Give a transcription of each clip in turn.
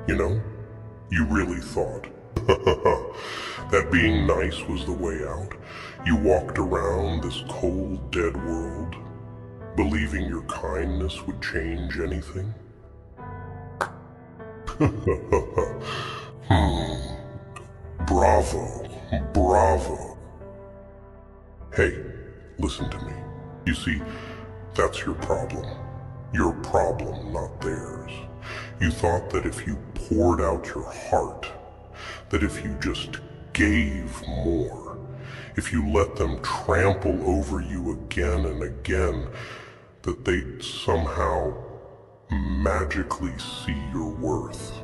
You know, you really thought that being nice was the way out. You walked around this cold, dead world, believing your kindness would change anything. Bravo, bravo. Hey, listen to me. You see, that's your problem. Your problem, not theirs. You thought that if you poured out your heart, that if you just gave more, if you let them trample over you again and again, that they'd somehow magically see your worth.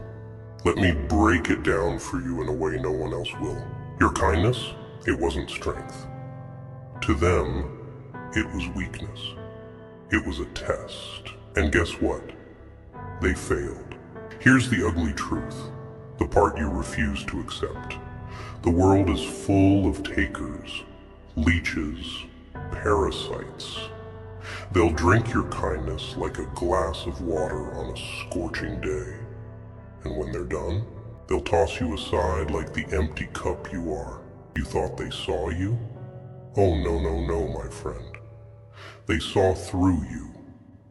Let me break it down for you in a way no one else will. Your kindness, it wasn't strength. To them, it was weakness. It was a test. And guess what? They failed. Here's the ugly truth, the part you refuse to accept. The world is full of takers, leeches, parasites. They'll drink your kindness like a glass of water on a scorching day. And when they're done, they'll toss you aside like the empty cup you are. You thought they saw you? Oh no, no, no, my friend. They saw through you,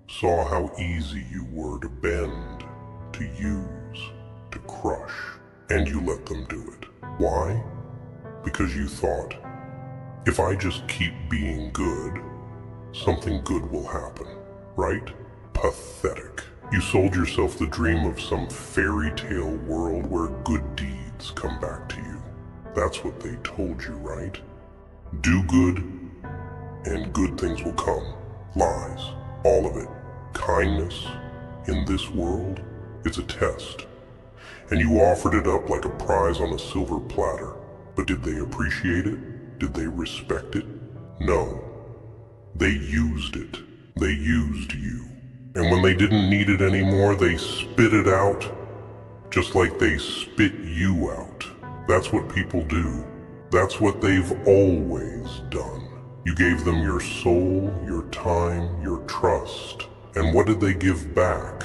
saw how easy you were to bend, to use, to crush, and you let them do it. Why? Because you thought, if I just keep being good, something good will happen, right? Pathetic. You sold yourself the dream of some fairy tale world where good deeds come back to you. That's what they told you, right? Do good, and good things will come. Lies. All of it. Kindness, in this world, it's a test. And you offered it up like a prize on a silver platter. But did they appreciate it? Did they respect it? No. They used it. They used you. And when they didn't need it anymore, they spit it out, just like they spit you out. That's what people do. That's what they've always done. You gave them your soul, your time, your trust. And what did they give back?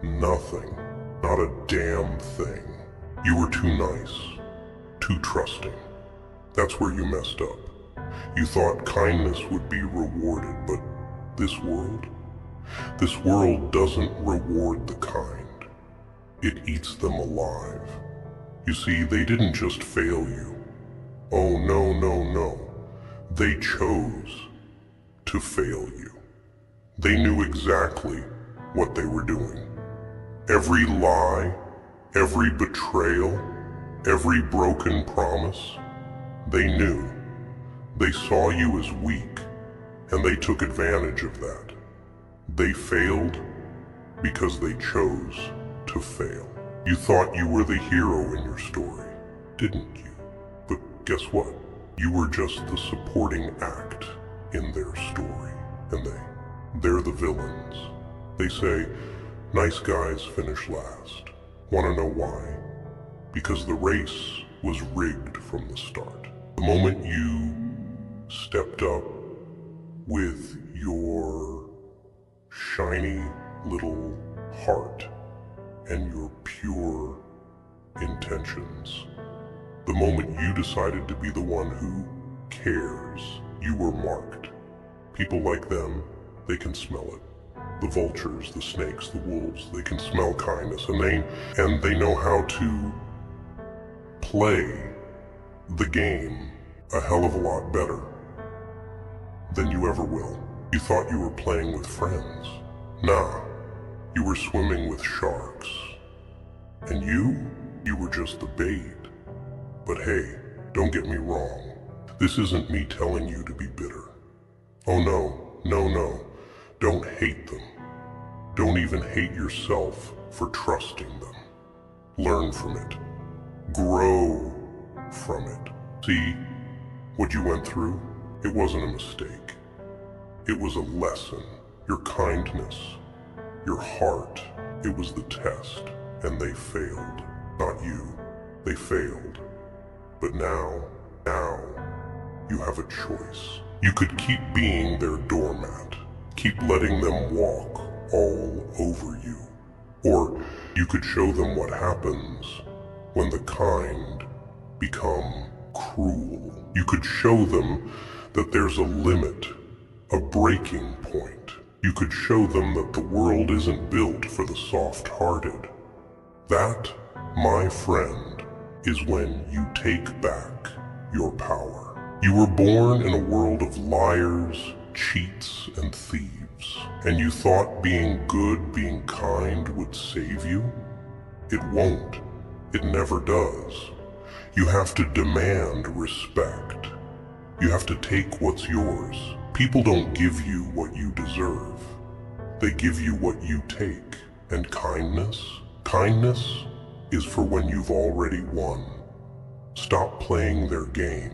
Nothing. Not a damn thing. You were too nice. Too trusting. That's where you messed up. You thought kindness would be rewarded, but this world doesn't reward the kind. It eats them alive. You see, they didn't just fail you. Oh no, no, no. They chose to fail you. They knew exactly what they were doing. Every lie, every betrayal, every broken promise, they knew. They saw you as weak, and they took advantage of that. They failed because they chose to fail. You thought you were the hero in your story, didn't you? But guess what? You were just the supporting act in their story. And they're the villains. They say, nice guys finish last. Wanna know why? Because the race was rigged from the start. The moment you stepped up with your shiny little heart and your pure intentions, the moment you decided to be the one who cares, you were marked. People like them, they can smell it. The vultures, the snakes, the wolves, they can smell kindness, and they know how to play the game a hell of a lot better than you ever will. You thought you were playing with friends. Nah, you were swimming with sharks. And you were just the bait. But hey, don't get me wrong. This isn't me telling you to be bitter. Oh no, no, no. Don't hate them. Don't even hate yourself for trusting them. Learn from it. Grow from it. See, what you went through, it wasn't a mistake. It was a lesson. Your kindness, your heart, it was the test. And they failed. Not you. They failed. But now, you have a choice. You could keep being their doormat. Keep letting them walk all over you. Or You could show them what happens when the kind become cruel. You could show them that there's a limit, a breaking point. You could show them that the world isn't built for the soft-hearted. That, my friend, is when you take back your power. You were born in a world of liars, cheats, and thieves, and you thought being good, being kind would save you? It won't. It never does. You have to demand respect. You have to take what's yours. People don't give you what you deserve. They give you what you take. And kindness? Kindness is for when you've already won. Stop playing their game.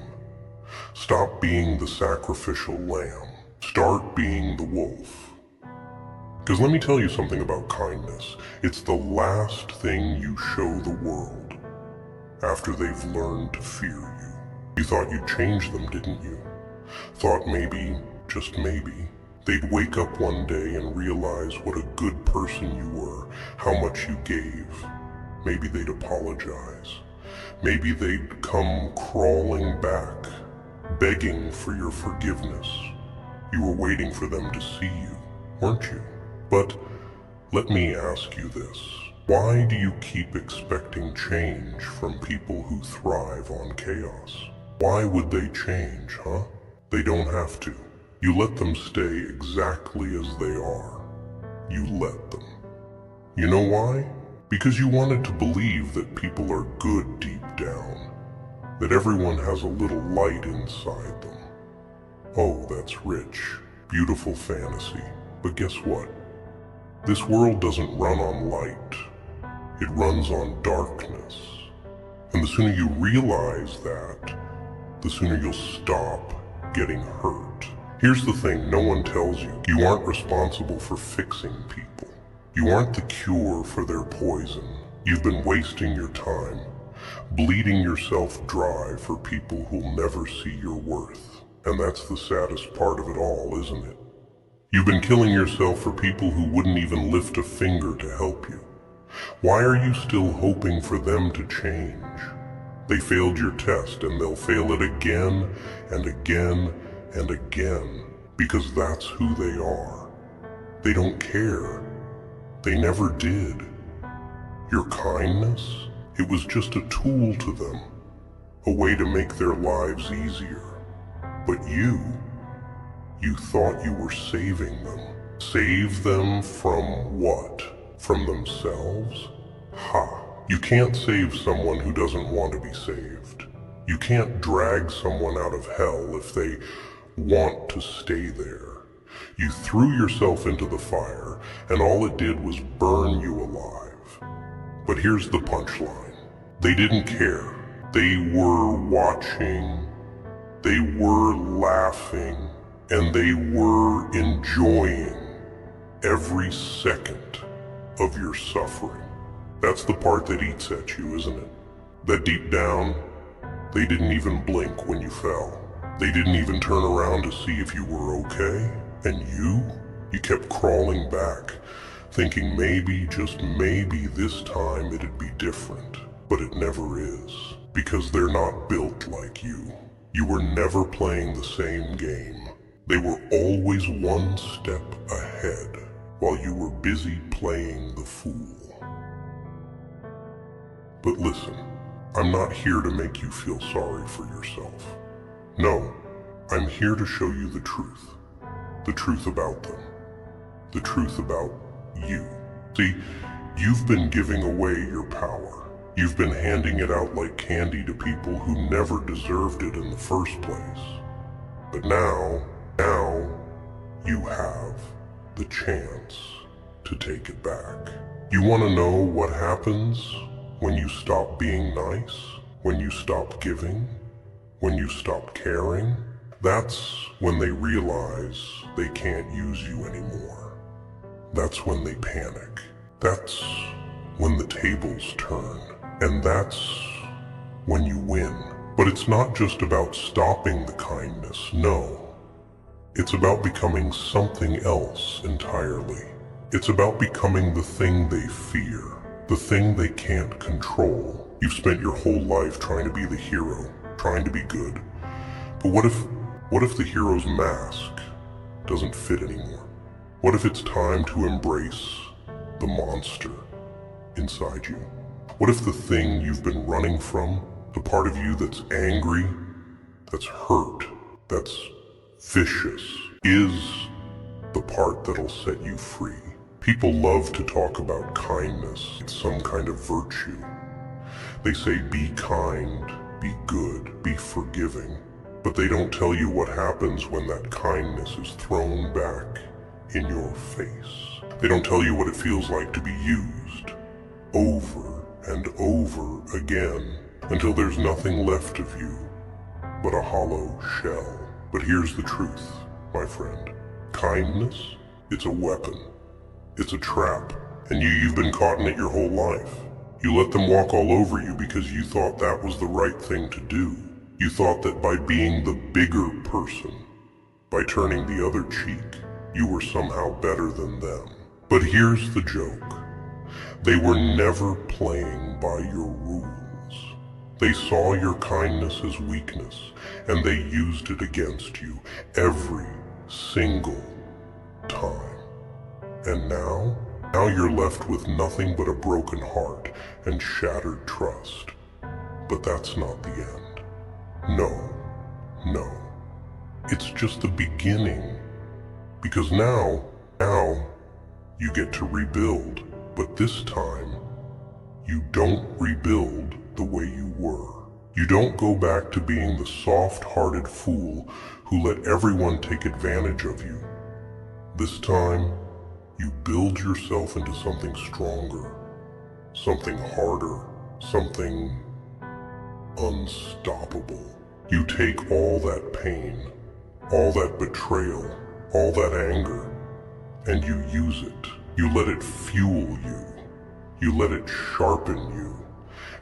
Stop being the sacrificial lamb. Start being the wolf. Because let me tell you something about kindness. It's the last thing you show the world after they've learned to fear you. You thought you'd change them, didn't you? Thought maybe, just maybe, they'd wake up one day and realize what a good person you were, how much you gave. Maybe they'd apologize. Maybe they'd come crawling back, begging for your forgiveness. You were waiting for them to see you, weren't you? But let me ask you this. Why do you keep expecting change from people who thrive on chaos? Why would they change, huh? They don't have to. You let them stay exactly as they are. You let them. You know why? Because you wanted to believe that people are good deep down, that everyone has a little light inside them. Oh, that's rich, beautiful fantasy. But guess what? This world doesn't run on light. It runs on darkness. And the sooner you realize that, the sooner you'll stop getting hurt. Here's the thing no one tells you. You aren't responsible for fixing people. You aren't the cure for their poison. You've been wasting your time, bleeding yourself dry for people who'll never see your worth. And that's the saddest part of it all, isn't it? You've been killing yourself for people who wouldn't even lift a finger to help you. Why are you still hoping for them to change? They failed your test and they'll fail it again and again and again because that's who they are. They don't care. They never did. Your kindness, it was just a tool to them, a way to make their lives easier. But you thought you were saving them. Save them from what? From themselves? Ha! You can't save someone who doesn't want to be saved. You can't drag someone out of hell if they want to stay there. You threw yourself into the fire, and all it did was burn you alive. But here's the punchline. They didn't care. They were watching, they were laughing, and they were enjoying every second of your suffering. That's the part that eats at you, isn't it? That deep down, they didn't even blink when you fell. They didn't even turn around to see if you were okay. And you kept crawling back, thinking maybe, just maybe this time it'd be different. But it never is, because they're not built like you. You were never playing the same game. They were always one step ahead, while you were busy playing the fool. But listen, I'm not here to make you feel sorry for yourself. No, I'm here to show you the truth. The truth about them. The truth about you. See, you've been giving away your power. You've been handing it out like candy to people who never deserved it in the first place. But now you have the chance to take it back. You want to know what happens when you stop being nice? When you stop giving? When you stop caring? That's when they realize they can't use you anymore. That's when they panic. That's when the tables turn. And that's when you win. But it's not just about stopping the kindness, no. It's about becoming something else entirely. It's about becoming the thing they fear. the thing they can't control. You've spent your whole life trying to be the hero, trying to be good. But what if the hero's mask doesn't fit anymore? What if it's time to embrace the monster inside you? What if the thing you've been running from, the part of you that's angry, that's hurt, that's vicious, is the part that'll set you free? People love to talk about kindness. It's some kind of virtue. They say be kind, be good, be forgiving. But they don't tell you what happens when that kindness is thrown back in your face. They don't tell you what it feels like to be used over and over again until there's nothing left of you but a hollow shell. But here's the truth, my friend. Kindness, it's a weapon. It's a trap. And you've been caught in it your whole life. You let them walk all over you because you thought that was the right thing to do. You thought that by being the bigger person, by turning the other cheek, you were somehow better than them. But here's the joke. They were never playing by your rules. They saw your kindness as weakness, and they used it against you every single time. And now you're left with nothing but a broken heart and shattered trust. But that's not the end. No. It's just the beginning. Because now you get to rebuild. But this time, you don't rebuild the way you were. You don't go back to being the soft-hearted fool who let everyone take advantage of you. This time, you build yourself into something stronger, something harder, something unstoppable. You take all that pain, all that betrayal, all that anger, and you use it. You let it fuel you. You let it sharpen you.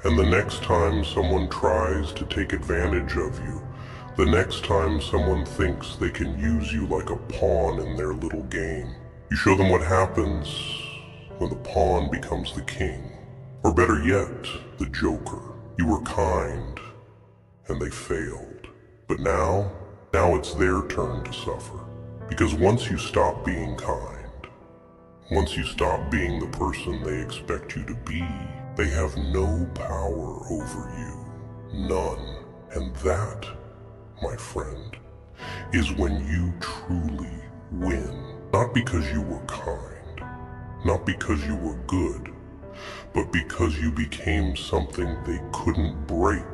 And the next time someone tries to take advantage of you, the next time someone thinks they can use you like a pawn in their little game, you show them what happens when the pawn becomes the king. Or better yet, the joker. You were kind, and they failed. But now it's their turn to suffer. Because once you stop being kind, once you stop being the person they expect you to be, they have no power over you. None. And that, my friend, is when you truly win. Not because you were kind, not because you were good, but because you became something they couldn't break,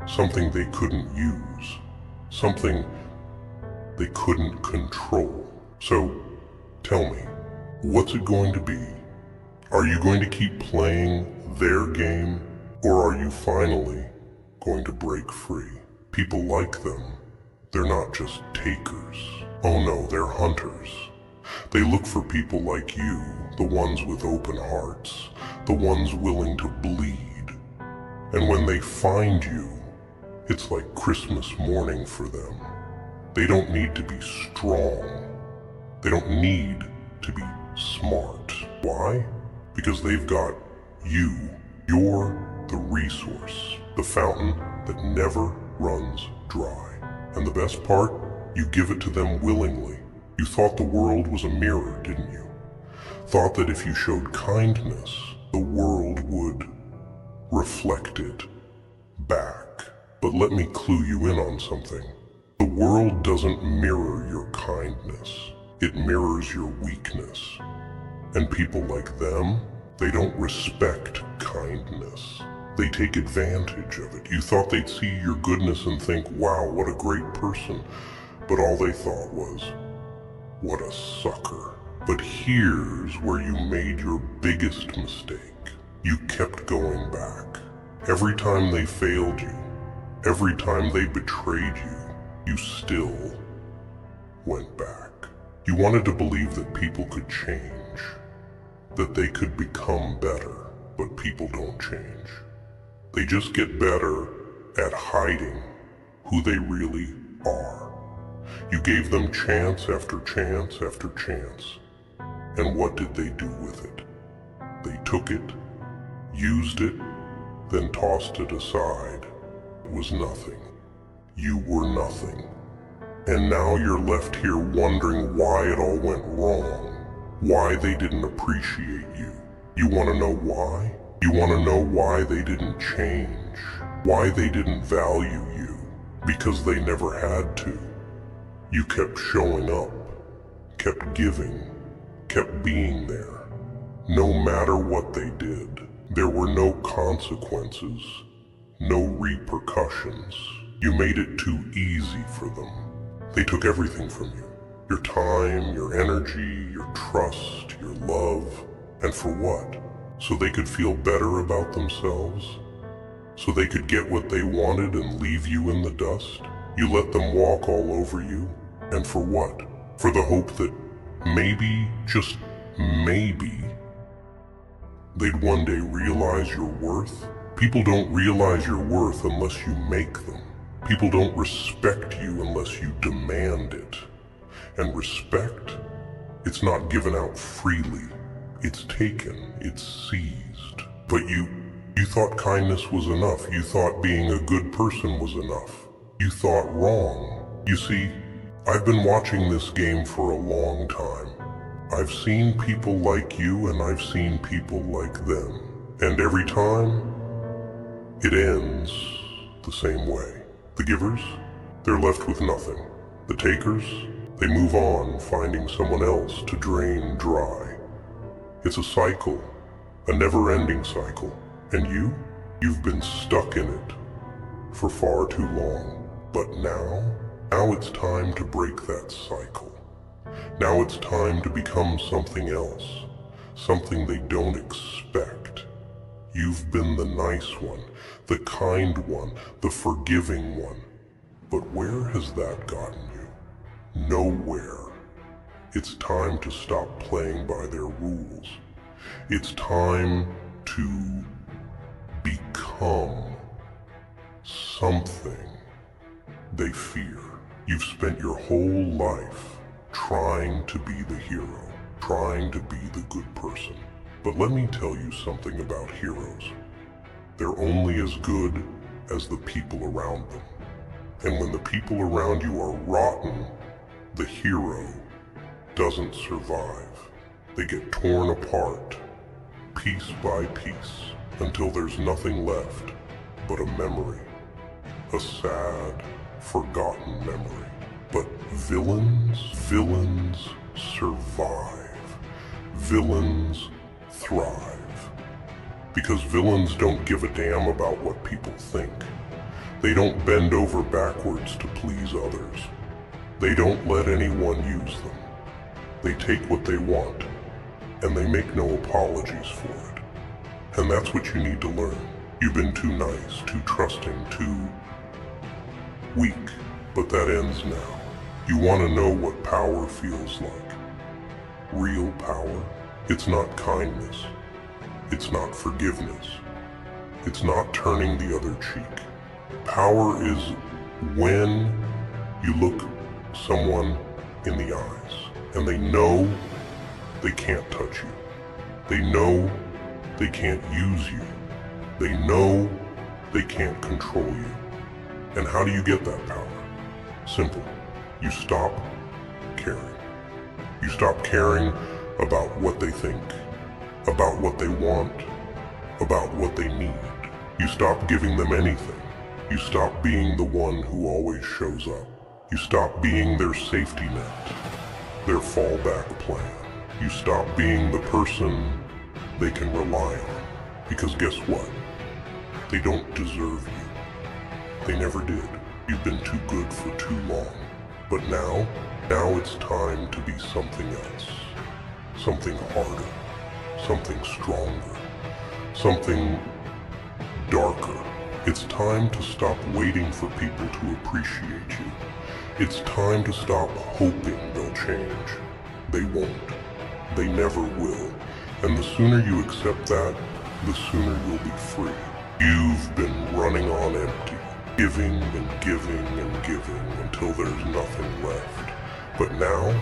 something they couldn't use, something they couldn't control. So, tell me, what's it going to be? Are you going to keep playing their game, or are you finally going to break free? People like them. They're not just takers. Oh no, they're hunters. They look for people like you, the ones with open hearts, the ones willing to bleed. And when they find you, it's like Christmas morning for them. They don't need to be strong. They don't need to be smart. Why? Because they've got you. You're the resource, the fountain that never runs dry. And the best part? You give it to them willingly. You thought the world was a mirror, didn't you? Thought that if you showed kindness, the world would reflect it back. But let me clue you in on something. The world doesn't mirror your kindness. It mirrors your weakness. And people like them, they don't respect kindness. They take advantage of it. You thought they'd see your goodness and think, wow, what a great person. But all they thought was, what a sucker. But here's where you made your biggest mistake. You kept going back. Every time they failed you, every time they betrayed you, you still went back. You wanted to believe that people could change, that they could become better, but people don't change. They just get better at hiding who they really are. You gave them chance after chance after chance. And what did they do with it? They took it used it, then tossed it aside. It was nothing. You were nothing. And now you're left here wondering why it all went wrong, why they didn't appreciate you. You want to know why? You want to know why they didn't change, why they didn't value you, because they never had to. You kept showing up, kept giving, kept being there. No matter what they did, there were no consequences, no repercussions. You made it too easy for them. They took everything from you. Your time, your energy, your trust, your love. And for what? So they could feel better about themselves? So they could get what they wanted and leave you in the dust? You let them walk all over you? And for what? For the hope that maybe, just maybe, they'd one day realize your worth? People don't realize your worth unless you make them. People don't respect you unless you demand it. And respect, it's not given out freely. It's taken, it's seized. But you thought kindness was enough. You thought being a good person was enough. You thought wrong. You see, I've been watching this game for a long time. I've seen people like you and I've seen people like them. And every time, it ends the same way. The givers, they're left with nothing. The takers, they move on, finding someone else to drain dry. It's a cycle, a never-ending cycle. And you've been stuck in it for far too long. But now it's time to break that cycle. Now it's time to become something else, something they don't expect. You've been the nice one, the kind one, the forgiving one. But where has that gotten you? Nowhere. It's time to stop playing by their rules. It's time to become something they fear. You've spent your whole life trying to be the hero, trying to be the good person. But let me tell you something about heroes. They're only as good as the people around them. And when the people around you are rotten, the hero doesn't survive. They get torn apart, piece by piece, until there's nothing left but a memory. A sad, forgotten memory. But villains survive. Villains thrive. Because villains don't give a damn about what people think. They don't bend over backwards to please others. They don't let anyone use them. They take what they want, and they make no apologies for it. And that's what you need to learn. You've been too nice, too trusting, too weak, but that ends now. You want to know what power feels like. Real power. It's not kindness. It's not forgiveness. It's not turning the other cheek. Power is when you look someone in the eyes and they know they can't touch you. They know they can't use you. They know they can't control you. And how do you get that power? Simple. You stop caring. You stop caring about what they think, about what they want, about what they need. You stop giving them anything. You stop being the one who always shows up. You stop being their safety net, their fallback plan. You stop being the person they can rely on. Because guess what? They don't deserve you. They never did. You've been too good for too long. But now it's time to be something else. Something harder. Something stronger. Something darker. It's time to stop waiting for people to appreciate you. It's time to stop hoping they'll change. They won't. They never will. And the sooner you accept that, the sooner you'll be free. You've been running on empty, giving and giving and giving until there's nothing left. But now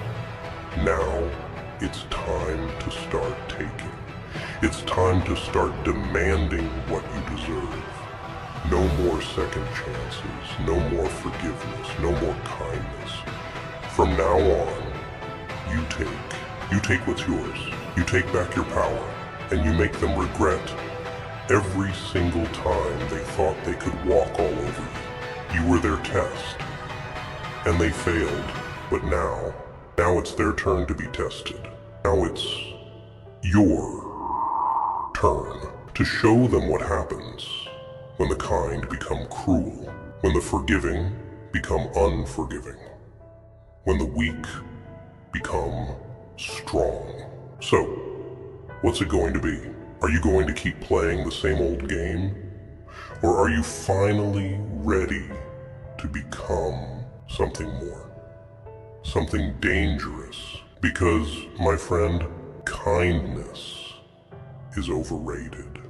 it's time to start taking. It's time to start demanding what you deserve. No more second chances, no more forgiveness, no more kindness. From now on, you take what's yours. You take back your power, and you make them regret every single time they thought they could walk all over you. You were their test, and they failed, but now it's their turn to be tested. Now it's your turn to show them what happens when the kind become cruel, when the forgiving become unforgiving, when the weak become strong. So, what's it going to be? Are you going to keep playing the same old game? Or are you finally ready to become something more? Something dangerous? Because, my friend, kindness is overrated.